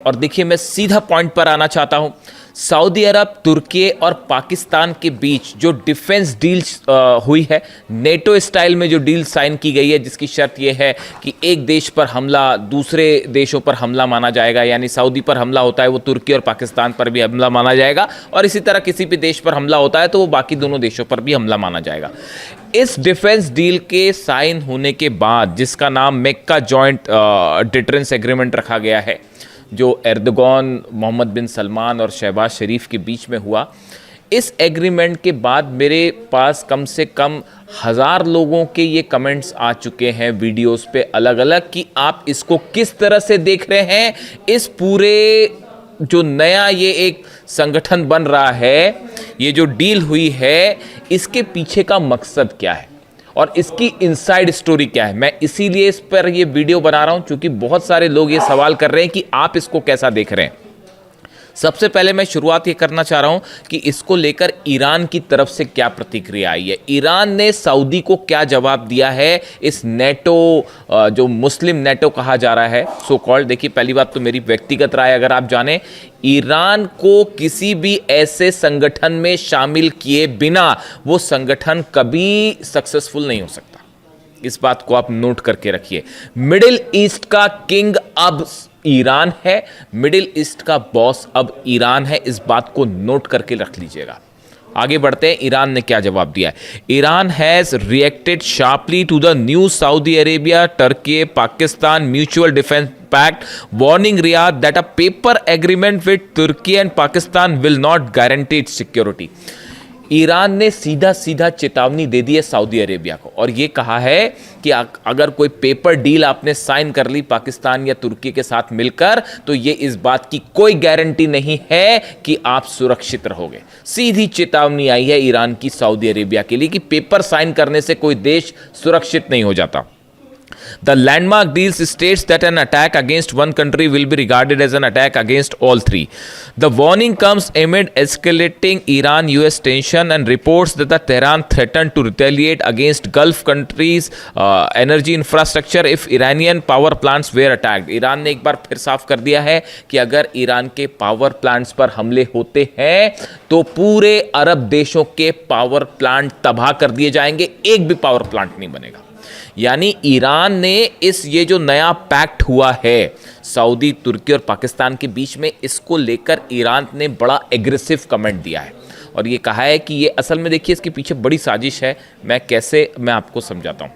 और देखिए मैं सीधा पॉइंट पर आना चाहता हूं। सऊदी अरब, तुर्की और पाकिस्तान के बीच जो डिफेंस डील हुई है, नेटो स्टाइल में जो डील साइन की गई है, जिसकी शर्त यह है कि एक देश पर हमला दूसरे देशों पर हमला माना जाएगा, यानी सऊदी पर हमला होता है वो तुर्की और पाकिस्तान पर भी हमला माना जाएगा, और इसी तरह किसी भी देश पर हमला होता है तो वो बाकी दोनों देशों पर भी हमला माना जाएगा। इस डिफेंस डील के साइन होने के बाद, जिसका नाम मेक्का जॉइंट डिटरेंस एग्रीमेंट रखा गया है, जो एर्दोगन, मोहम्मद बिन सलमान और शहबाज शरीफ के बीच में हुआ, इस एग्रीमेंट के बाद मेरे पास कम से कम 1000 लोगों के ये कमेंट्स आ चुके हैं वीडियोस पे अलग अलग कि आप इसको किस तरह से देख रहे हैं। इस पूरे जो नया ये एक संगठन बन रहा है, ये जो डील हुई है, इसके पीछे का मकसद क्या है और इसकी इनसाइड स्टोरी क्या है। मैं इसीलिए इस पर ये वीडियो बना रहा हूं क्योंकि बहुत सारे लोग ये सवाल कर रहे हैं कि आप इसको कैसा देख रहे हैं। सबसे पहले मैं शुरुआत ये करना चाह रहा हूं कि इसको लेकर ईरान की तरफ से क्या प्रतिक्रिया आई है, ईरान ने सऊदी को क्या जवाब दिया है इस नेटो, जो मुस्लिम नेटो कहा जा रहा है सो कॉल्ड। देखिए पहली बात तो मेरी व्यक्तिगत राय अगर आप जाने, ईरान को किसी भी ऐसे संगठन में शामिल किए बिना वो संगठन कभी सक्सेसफुल नहीं हो सकता। इस बात को आप नोट करके रखिए। मिडिल ईस्ट का किंग अब ईरान है, मिडिल ईस्ट का बॉस अब ईरान है, इस बात को नोट करके रख लीजिएगा। आगे बढ़ते हैं, ईरान ने क्या जवाब दिया है। Iran has reacted sharply to the new Saudi Arabia Turkey Pakistan mutual defence pact, warning Riyadh that a paper agreement with Turkey and Pakistan will not guarantee its security. Iran ने सीधा सीधा चेतावनी दे दी है सऊदी अरेबिया को और ये कहा है कि अगर कोई पेपर डील आपने साइन कर ली पाकिस्तान या तुर्की के साथ मिलकर, तो ये इस बात की कोई गारंटी नहीं है कि आप सुरक्षित रहोगे। सीधी चेतावनी आई है ईरान की सऊदी अरेबिया के लिए कि पेपर साइन करने से कोई देश सुरक्षित नहीं हो जाता। The landmark deals states that an attack against one country will be regarded as an attack against all three. The warning comes amid escalating Iran-US tension and reports that the Tehran threatened to retaliate against Gulf countries' energy infrastructure if Iranian power plants were attacked. Iran ने एक बार फिर साफ कर दिया है कि अगर Iran के पावर प्लांट्स पर हमले होते हैं तो पूरे अरब देशों के पावर प्लांट तबाह कर दिए जाएंगे, एक भी पावर प्लांट नहीं बनेगा। यानी ईरान ने ये जो नया पैक्ट हुआ है सऊदी, तुर्की और पाकिस्तान के बीच में, इसको लेकर ईरान ने बड़ा एग्रेसिव कमेंट दिया है और ये कहा है कि ये असल में, देखिए इसके पीछे बड़ी साजिश है। मैं आपको समझाता हूं,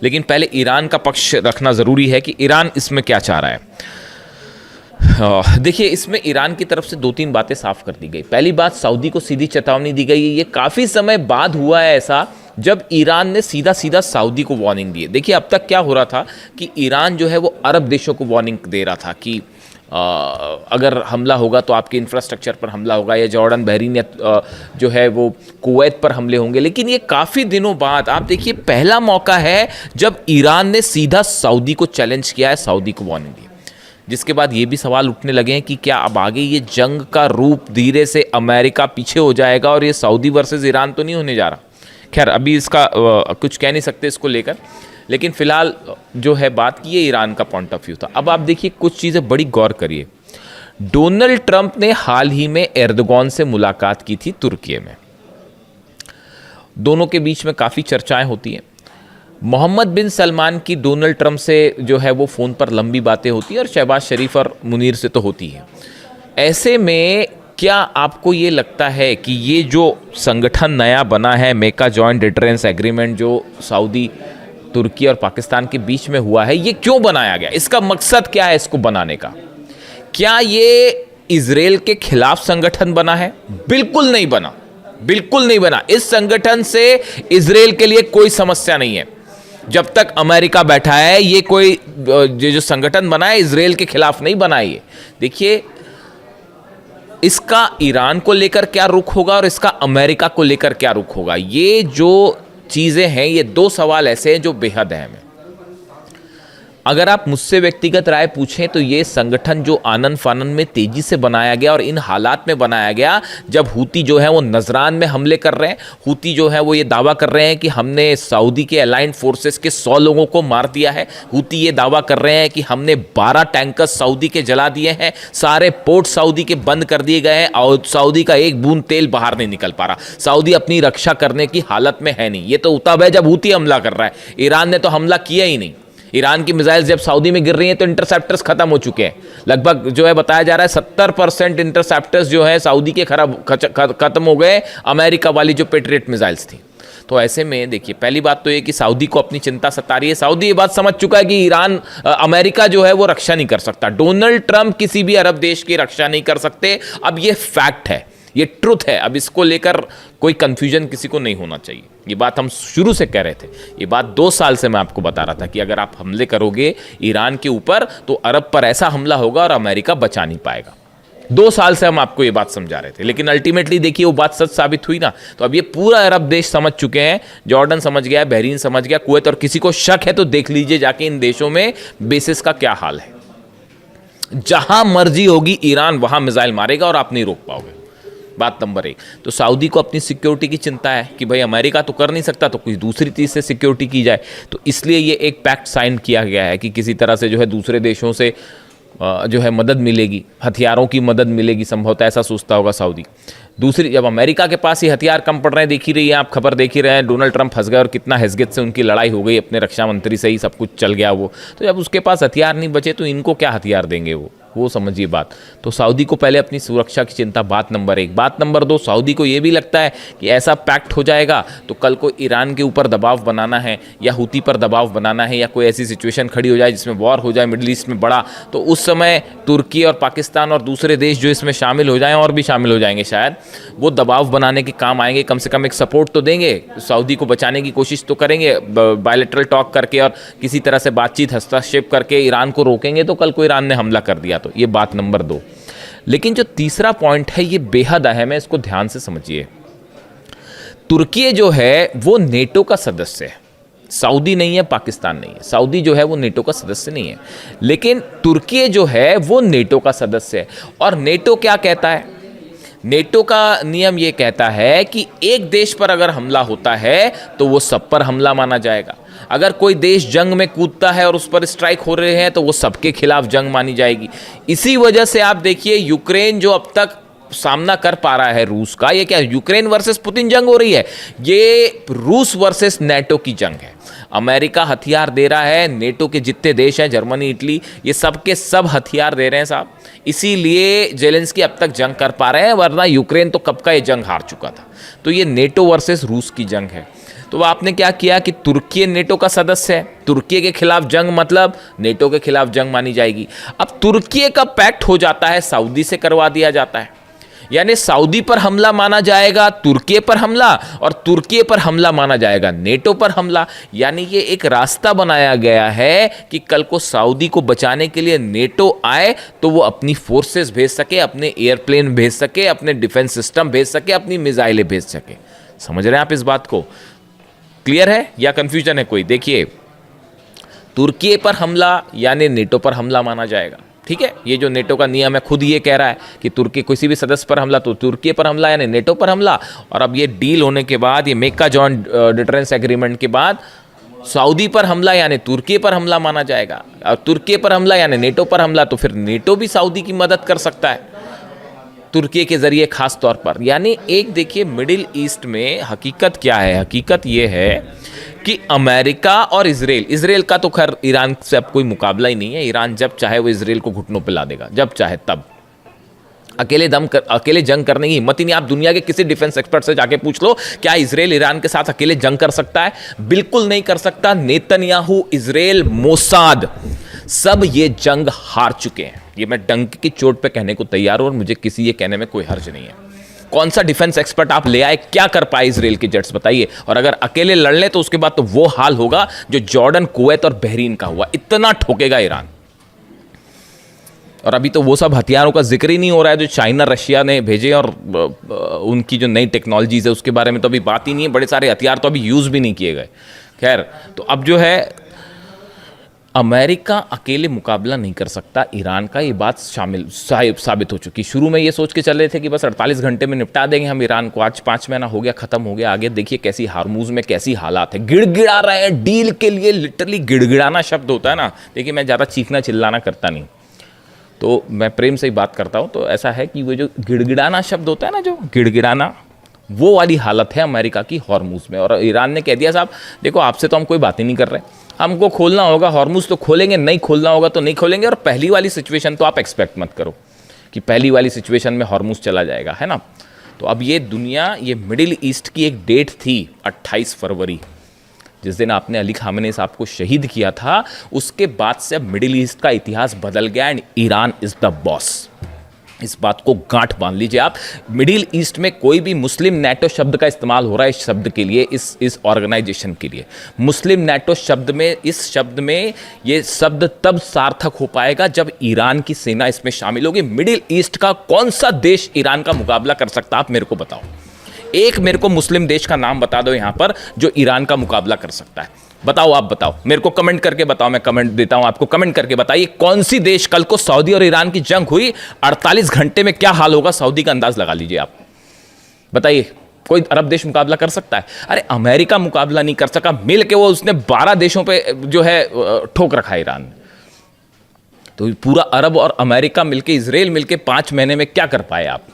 लेकिन पहले ईरान का पक्ष रखना ज़रूरी है कि ईरान इसमें क्या चाह रहा है। देखिए इसमें ईरान की तरफ से 2-3 बातें साफ कर दी गई। पहली बात, सऊदी को सीधी चेतावनी दी गई है। ये काफ़ी समय बाद हुआ है ऐसा जब ईरान ने सीधा सीधा सऊदी को वार्निंग दी है। देखिए अब तक क्या हो रहा था कि ईरान जो है वो अरब देशों को वार्निंग दे रहा था कि अगर हमला होगा तो आपके इंफ्रास्ट्रक्चर पर हमला होगा, या जॉर्डन, बहरीन या जो है वो कुवैत पर हमले होंगे। लेकिन ये काफ़ी दिनों बाद, आप देखिए पहला मौका है जब ईरान ने सीधा सऊदी को चैलेंज किया है, सऊदी को वार्निंग दी। जिसके बाद ये भी सवाल उठने लगे हैं कि क्या अब आगे ये जंग का रूप धीरे से अमेरिका पीछे हो जाएगा और ये सऊदी वर्सेस ईरान तो नहीं होने जा रहा। खैर अभी इसका कुछ कह नहीं सकते इसको लेकर, लेकिन फिलहाल जो है बात की, ये ईरान का पॉइंट ऑफ व्यू था। अब आप देखिए कुछ चीज़ें बड़ी गौर करिए। डोनाल्ड ट्रंप ने हाल ही में एर्दोगन से मुलाकात की थी तुर्की में। दोनों के बीच में काफ़ी चर्चाएं होती हैं। मोहम्मद बिन सलमान की डोनाल्ड ट्रंप से जो है वो फ़ोन पर लंबी बातें होती हैं और शहबाज शरीफ और मुनीर से तो होती है। ऐसे में क्या आपको ये लगता है कि ये जो संगठन नया बना है, मेक्का जॉइंट डिटरेंस एग्रीमेंट, जो सऊदी, तुर्की और पाकिस्तान के बीच में हुआ है, ये क्यों बनाया गया? इसका मकसद क्या है इसको बनाने का? क्या ये इजराइल के खिलाफ संगठन बना है? बिल्कुल नहीं बना, बिल्कुल नहीं बना। इस संगठन से इजराइल के लिए कोई समस्या नहीं है। जब तक अमेरिका बैठा है, ये कोई जो संगठन बना है इजराइल के खिलाफ नहीं बना है। ये देखिए इसका ईरान को लेकर क्या रुख होगा और इसका अमेरिका को लेकर क्या रुख होगा। ये जो चीज़ें हैं, ये 2 सवाल ऐसे हैं जो बेहद अहम हैं। अगर आप मुझसे व्यक्तिगत राय पूछें तो ये संगठन जो आनन फानन में तेजी से बनाया गया और इन हालात में बनाया गया जब हूती जो है वो नजरान में हमले कर रहे हैं, हूती जो है वो ये दावा कर रहे हैं कि हमने सऊदी के अलाइंड फोर्सेस के 100 लोगों को मार दिया है, हूती ये दावा कर रहे हैं कि हमने 12 टैंकर्स सऊदी के जला दिए हैं, सारे पोर्ट सऊदी के बंद कर दिए गए हैं और सऊदी का एक बूंद तेल बाहर नहीं निकल पा रहा, सऊदी अपनी रक्षा करने की हालत में है नहीं। ये तो तब है जब हूती हमला कर रहा है, ईरान ने तो हमला किया ही नहीं। ईरान की मिसाइल्स जब सऊदी में गिर रही हैं तो इंटरसेप्टर्स खत्म हो चुके हैं, लगभग जो है बताया जा रहा है 70% इंटरसेप्टर्स जो है सऊदी के खत्म हो गए, अमेरिका वाली जो पेट्रियट मिसाइल्स थी। तो ऐसे में देखिए, पहली बात तो ये कि सऊदी को अपनी चिंता सता रही है, सऊदी ये बात समझ चुका है कि अमेरिका जो है वो रक्षा नहीं कर सकता, डोनाल्ड ट्रंप किसी भी अरब देश की रक्षा नहीं कर सकते। अब ये फैक्ट है, ये ट्रुथ है, अब इसको लेकर कोई कंफ्यूजन किसी को नहीं होना चाहिए। ये बात हम शुरू से कह रहे थे, ये बात 2 साल से मैं आपको बता रहा था कि अगर आप हमले करोगे ईरान के ऊपर तो अरब पर ऐसा हमला होगा और अमेरिका बचा नहीं पाएगा। 2 साल से हम आपको ये बात समझा रहे थे, लेकिन अल्टीमेटली देखिए वो बात सच साबित हुई ना। तो अब ये पूरा अरब देश समझ चुके हैं, जॉर्डन समझ गया, बहरीन समझ गया, कुवैत, और किसी को शक है तो देख लीजिए जाके इन देशों में बेसिस का क्या हाल है। जहां मर्जी होगी ईरान वहां मिसाइल मारेगा और आप नहीं रोक पाओगे। बात नंबर 1। तो सऊदी को अपनी सिक्योरिटी की चिंता है कि भाई अमेरिका तो कर नहीं सकता तो कोई दूसरी चीज़ से सिक्योरिटी की जाए, तो इसलिए ये एक पैक्ट साइन किया गया है कि किसी तरह से जो है दूसरे देशों से जो है मदद मिलेगी, हथियारों की मदद मिलेगी, संभवतः ऐसा सोचता होगा सऊदी। दूसरी, जब अमेरिका के पास ही हथियार कम पड़ रहे हैं, देख ही रही है आप, खबर देख ही रहे हैं, डोनाल्ड ट्रंप फंस गए और कितना हैसियत से उनकी लड़ाई हो गई, अपने रक्षा मंत्री से ही सब कुछ चल गया वो। तो जब उसके पास हथियार नहीं बचे तो इनको क्या हथियार देंगे वो समझिए बात। तो सऊदी को पहले अपनी सुरक्षा की चिंता, बात नंबर 1। बात नंबर 2, सऊदी को ये भी लगता है कि ऐसा पैक्ट हो जाएगा तो कल को ईरान के ऊपर दबाव बनाना है या हूती पर दबाव बनाना है या कोई ऐसी सिचुएशन खड़ी हो जाए जिसमें वॉर हो जाए मिडिल ईस्ट में बड़ा, तो उस समय तुर्की और पाकिस्तान और दूसरे देश जो इसमें शामिल हो जाएं, और भी शामिल हो जाएंगे शायद, वो दबाव बनाने के काम आएंगे, कम से कम एक सपोर्ट तो देंगे, सऊदी को बचाने की कोशिश तो करेंगे, बायलैटरल टॉक करके और किसी तरह से बातचीत, हस्तक्षेप करके ईरान को रोकेंगे तो कल को ईरान ने हमला कर दिया। तो ये बात नंबर 2। लेकिन जो तीसरा पॉइंट है ये बेहद अहम है, इसको ध्यान से समझिए। तुर्की जो है वो नेटो का सदस्य है, सऊदी नहीं है, पाकिस्तान नहीं है। सऊदी जो है वो नेटो का सदस्य नहीं है, लेकिन तुर्की जो है वो नेटो का सदस्य है। और नेटो क्या कहता है? नेटो का नियम ये कहता है कि एक देश पर अगर हमला होता है तो वो सब पर हमला माना जाएगा। अगर कोई देश जंग में कूदता है और उस पर स्ट्राइक हो रहे हैं तो वो सबके खिलाफ जंग मानी जाएगी। इसी वजह से आप देखिए, यूक्रेन जो अब तक सामना कर पा रहा है रूस का, ये क्या यूक्रेन वर्सेस पुतिन जंग हो रही है? ये रूस वर्सेस नेटो की जंग है। अमेरिका हथियार दे रहा है, नेटो के जितने देश हैं, जर्मनी, इटली, ये सब के सब हथियार दे रहे हैं साहब। इसीलिए जेलेंस्की अब तक जंग कर पा रहे हैं, वरना यूक्रेन तो कब का ये जंग हार चुका था। तो ये नेटो वर्सेस रूस की जंग है। तो आपने क्या किया कि तुर्की नेटो का सदस्य है, तुर्की के खिलाफ जंग मतलब नेटो के खिलाफ जंग मानी जाएगी। अब तुर्की का पैक्ट हो जाता है, सऊदी से करवा दिया जाता है, यानी सऊदी पर हमला माना जाएगा तुर्की पर हमला, और तुर्की पर हमला माना जाएगा नेटो पर हमला। यानी ये एक रास्ता बनाया गया है कि कल को सऊदी को बचाने के लिए नेटो आए तो वो अपनी फोर्सेस भेज सके, अपने एयरप्लेन भेज सके, अपने डिफेंस सिस्टम भेज सके, अपनी मिसाइलें भेज सके। समझ रहे हैं आप इस बात को? क्लियर है या कंफ्यूजन है कोई? देखिए, तुर्की पर हमला यानी नेटो पर हमला माना जाएगा, ठीक है। ये जो नेटो का नियम है खुद ये कह रहा है कि तुर्की किसी भी सदस्य पर हमला तो तुर्की पर हमला यानी नेटो पर हमला। और अब ये डील होने के बाद, ये मेका जॉइंट डिटरेंस एग्रीमेंट के बाद, सऊदी पर हमला यानी तुर्की पर हमला माना जाएगा, और तुर्की पर हमला यानी नेटो पर हमला, तो फिर नेटो भी सऊदी की मदद कर सकता है तुर्की के जरिए खास तौर पर। यानी एक देखिए, मिडिल ईस्ट में हकीकत क्या है? हकीकत ये है कि अमेरिका और इजराइल का तो खैर ईरान से अब कोई मुकाबला ही नहीं है। ईरान जब चाहे वो इजराइल को घुटनों पे ला देगा, जब चाहे तब। अकेले जंग करने की हिम्मत ही नहीं। आप दुनिया के किसी डिफेंस एक्सपर्ट से जाके पूछ लो, क्या इजराइल ईरान के साथ अकेले जंग कर सकता है? बिल्कुल नहीं कर सकता। नेतन्याहू, इजराइल, मोसाद, सब ये जंग हार चुके हैं। ये मैं डंक की चोट पे कहने को तैयार हूं और मुझे किसी ये कहने में कोई हर्ज नहीं है। कौन सा डिफेंस एक्सपर्ट आप ले आए, क्या कर पाए इजराइल के जेट्स, बताइए। और अगर अकेले लड़ ले तो उसके बाद तो वो हाल होगा जो जॉर्डन, कुवैत और बहरीन का हुआ। इतना ठोकेगा ईरान। और अभी तो वो सब हथियारों का जिक्र ही नहीं हो रहा है जो चाइना, रशिया ने भेजे, और उनकी जो नई टेक्नोलॉजीज है उसके बारे में तो अभी बात ही नहीं है। बड़े सारे हथियार तो अभी यूज भी नहीं किए गए। खैर, तो अब जो है अमेरिका अकेले मुकाबला नहीं कर सकता ईरान का, ये बात साबित हो चुकी। शुरू में ये सोच के चल रहे थे कि बस 48 घंटे में निपटा देंगे हम ईरान को, आज 5 महीना हो गया, खत्म हो गया। आगे देखिए कैसी हार्मूज में कैसी हालात है, गिड़गिड़ा रहे हैं डील के लिए। लिटरली गिड़गिड़ाना शब्द होता है ना, देखिए मैं ज़्यादा चीखना चिल्लाना करता नहीं, तो मैं प्रेम से ही बात करता हूँ। तो ऐसा है कि वो जो गिड़गिड़ाना शब्द होता है ना, जो गिड़गिड़ाना, वो वाली हालत है अमेरिका की हॉर्मूज में। और ईरान ने कह दिया साहब देखो आपसे तो हम कोई बात ही नहीं कर रहे, हमको खोलना होगा हॉर्मूज तो खोलेंगे, नहीं खोलना होगा तो नहीं खोलेंगे। और पहली वाली सिचुएशन तो आप एक्सपेक्ट मत करो कि पहली वाली सिचुएशन में हॉर्मूज चला जाएगा, है ना। तो अब ये दुनिया, ये मिडिल ईस्ट की एक डेट थी 28 फरवरी, जिस दिन आपने अली खामेनी साहब को शहीद किया था, उसके बाद से अब मिडिल ईस्ट का इतिहास बदल गया and Iran is the boss. इस बात को गांठ बांध लीजिए आप। मिडिल ईस्ट में कोई भी मुस्लिम नेटो शब्द का इस्तेमाल हो रहा है इस शब्द के लिए, इस ऑर्गेनाइजेशन के लिए। मुस्लिम नेटो शब्द में, इस शब्द में ये शब्द तब सार्थक हो पाएगा जब ईरान की सेना इसमें शामिल होगी। मिडिल ईस्ट का कौन सा देश ईरान का मुकाबला कर सकता है, आप मेरे को बताओ। एक मेरे को मुस्लिम देश का नाम बता दो यहां पर जो ईरान का मुकाबला कर सकता है। बताओ, आप बताओ मेरे को, कमेंट करके बताओ, मैं कमेंट देता हूं आपको। कमेंट करके बताइए कौन सी देश, कल को सऊदी और ईरान की जंग हुई, 48 घंटे में क्या हाल होगा सऊदी का अंदाज लगा लीजिए आप। बताइए कोई अरब देश मुकाबला कर सकता है? अरे अमेरिका मुकाबला नहीं कर सका, मिल के वो उसने 12 देशों पे जो है ठोक रखा ईरान ने। तो पूरा अरब और अमेरिका मिलके, इजराइल मिलके 5 महीने में क्या कर पाए आप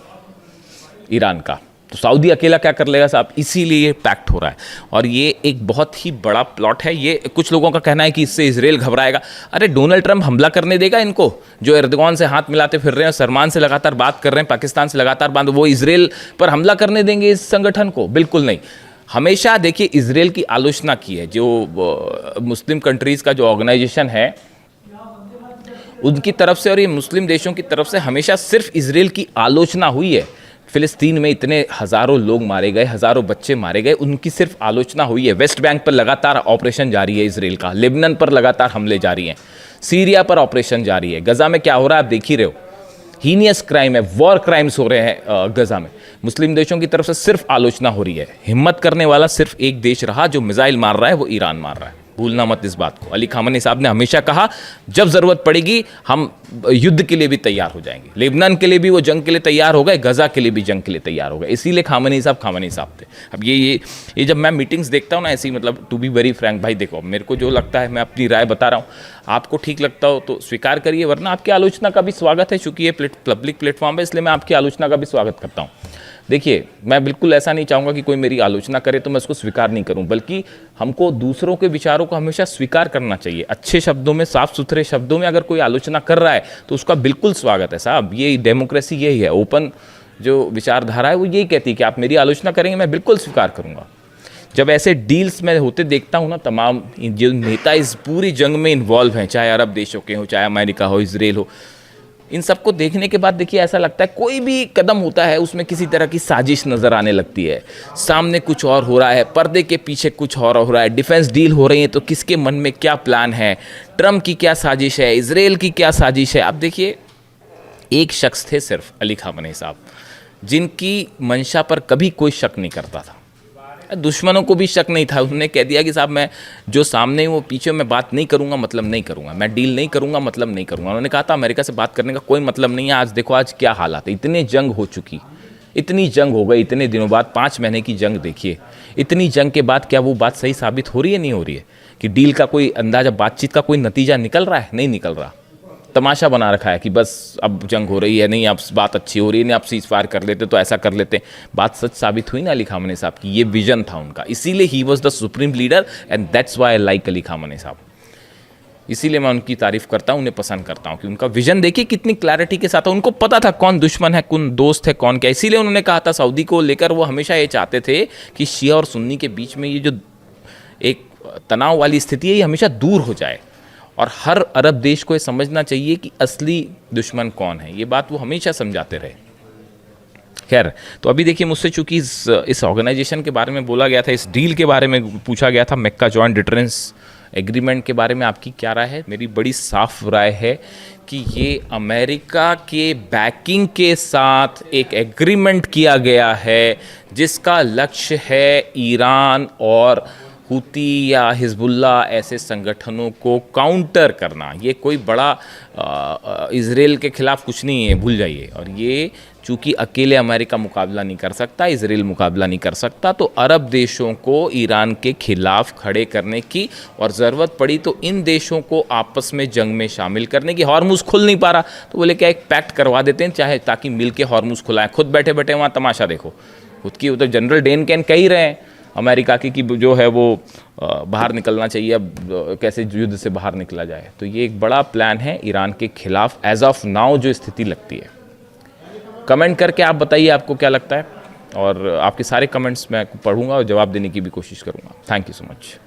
ईरान का? तो सऊदी अकेला क्या कर लेगा साहब? इसीलिए ये पैक्ट हो रहा है और ये एक बहुत ही बड़ा प्लॉट है। ये कुछ लोगों का कहना है कि इससे इजराइल घबराएगा। अरे डोनाल्ड ट्रंप हमला करने देगा इनको, जो एर्दोगान से हाथ मिलाते फिर रहे हैं, सलमान से लगातार बात कर रहे हैं, पाकिस्तान से लगातार बात, वो इजराइल पर हमला करने देंगे इस संगठन को? बिल्कुल नहीं। हमेशा देखिए इजराइल की आलोचना की है, जो मुस्लिम कंट्रीज़ का जो ऑर्गेनाइजेशन है उनकी तरफ से और ये मुस्लिम देशों की तरफ से हमेशा सिर्फ इजराइल की आलोचना हुई है। फिलिस्तीन में इतने हज़ारों लोग मारे गए, हज़ारों बच्चे मारे गए, उनकी सिर्फ आलोचना हुई है। वेस्ट बैंक पर लगातार ऑपरेशन जारी है इजराइल का, लेबनान पर लगातार हमले जारी हैं, सीरिया पर ऑपरेशन जारी है, गजा में क्या हो रहा है आप देख ही रहे हो। हीनियस क्राइम है, वॉर क्राइम्स हो रहे हैं गजा में। मुस्लिम देशों की तरफ से सिर्फ आलोचना हो रही है। हिम्मत करने वाला सिर्फ एक देश रहा जो मिसाइल मार रहा है, वो ईरान मार रहा है। भूलना मत इस बात को। अली खामेनी साहब ने हमेशा कहा जब ज़रूरत पड़ेगी हम युद्ध के लिए भी तैयार हो जाएंगे। लेबनान के लिए भी वो जंग के लिए तैयार हो गए, गजा के लिए भी जंग के लिए तैयार हो गए। इसीलिए खामेनी साहब थे। अब ये जब मैं मीटिंग्स देखता हूँ ना ऐसी, मतलब टू बी वेरी फ्रैंक भाई, देखो मेरे को जो लगता है मैं अपनी राय बता रहा हूँ, आपको ठीक लगता हो तो स्वीकार करिए, वरना आपकी आलोचना का भी स्वागत है। चूँकि ये पब्लिक प्लेटफॉर्म है इसलिए मैं आपकी आलोचना का भी स्वागत करता हूँ। देखिए मैं बिल्कुल ऐसा नहीं चाहूँगा कि कोई मेरी आलोचना करे तो मैं उसको स्वीकार नहीं करूँ, बल्कि हमको दूसरों के विचारों को हमेशा स्वीकार करना चाहिए। अच्छे शब्दों में, साफ सुथरे शब्दों में अगर कोई आलोचना कर रहा है तो उसका बिल्कुल स्वागत है साहब। ये डेमोक्रेसी यही है, ओपन जो विचारधारा है वो यही कहती है कि आप मेरी आलोचना करेंगे मैं बिल्कुल स्वीकार करूँगा। जब ऐसे डील्स में होते देखता हूँ ना, तमाम जो नेता इस पूरी जंग में इन्वॉल्व हैं, चाहे अरब देशों के हो, चाहे अमेरिका हो, इजराइल हो, इन सबको देखने के बाद देखिए ऐसा लगता है कोई भी कदम होता है उसमें किसी तरह की साजिश नज़र आने लगती है। सामने कुछ और हो रहा है, पर्दे के पीछे कुछ और हो रहा है। डिफेंस डील हो रही है तो किसके मन में क्या प्लान है, ट्रम्प की क्या साजिश है, इजराइल की क्या साजिश है। आप देखिए एक शख्स थे सिर्फ अली खामेनी साहब, जिनकी मंशा पर कभी कोई शक नहीं करता था, दुश्मनों को भी शक नहीं था। उन्होंने कह दिया कि साहब मैं जो सामने वो पीछे मैं बात नहीं करूंगा मतलब नहीं करूंगा, मैं डील नहीं करूंगा मतलब नहीं करूंगा। उन्होंने कहा था अमेरिका से बात करने का कोई मतलब नहीं है। आज देखो आज क्या हालात है, इतनी जंग हो चुकी, इतनी जंग हो गई इतने दिनों बाद, 5 महीने की जंग देखिए। इतनी जंग के बाद क्या वो बात सही साबित हो रही है, नहीं हो रही है कि डील का कोई अंदाजा, बातचीत का कोई नतीजा निकल रहा है? नहीं निकल रहा। तमाशा बना रखा है कि बस अब जंग हो रही है, नहीं अब बात अच्छी हो रही है, नहीं आप सीज फायर कर लेते तो ऐसा कर लेते। बात सच साबित हुई ना अली खामेनी साहब की, ये विजन था उनका, इसीलिए he was the supreme leader and that's why I like Ali Khamenei साहब। इसीलिए मैं उनकी तारीफ करता हूँ, उन्हें पसंद करता हूँ कि उनका विजन देखिए कितनी क्लैरिटी के साथ। उनको पता था कौन दुश्मन है, कौन दोस्त है, कौन क्या। इसीलिए उन्होंने कहा था सऊदी को लेकर, वो हमेशा ये चाहते थे कि शिया और सुन्नी के बीच में ये जो एक तनाव वाली स्थिति है ये हमेशा दूर हो जाए। और हर अरब देश को ये समझना चाहिए कि असली दुश्मन कौन है, ये बात वो हमेशा समझाते रहे। खैर, तो अभी देखिए मुझसे चूंकि इस ऑर्गेनाइजेशन के बारे में बोला गया था, इस डील के बारे में पूछा गया था, मक्का जॉइंट डिटरेंस एग्रीमेंट के बारे में आपकी क्या राय है? मेरी बड़ी साफ राय है कि ये अमेरिका के बैकिंग के साथ एक एग्रीमेंट किया गया है जिसका लक्ष्य है ईरान और हूती या हिजबुल्ला ऐसे संगठनों को काउंटर करना, ये कोई बड़ा इजराइल के खिलाफ कुछ नहीं है, भूल जाइए। और ये चूंकि अकेले अमेरिका मुकाबला नहीं कर सकता, इजराइल मुकाबला नहीं कर सकता, तो अरब देशों को ईरान के खिलाफ खड़े करने की, और ज़रूरत पड़ी तो इन देशों को आपस में जंग में शामिल करने की। हॉर्मुज़ खुल नहीं पा रहा तो बोले क्या एक पैक्ट करवा देते हैं, चाहे ताकि मिल के हॉर्मुज़ खुलाएं। खुद बैठे बैठे वहाँ तमाशा देखो, खुद की उधर जनरल डेन कैन कह ही रहे हैं अमेरिका की कि जो है वो बाहर निकलना चाहिए, अब कैसे युद्ध से बाहर निकला जाए। तो ये एक बड़ा प्लान है ईरान के खिलाफ एज ऑफ नाउ जो स्थिति लगती है। कमेंट करके आप बताइए आपको क्या लगता है, और आपके सारे कमेंट्स मैं पढ़ूंगा और जवाब देने की भी कोशिश करूंगा। Thank you so much.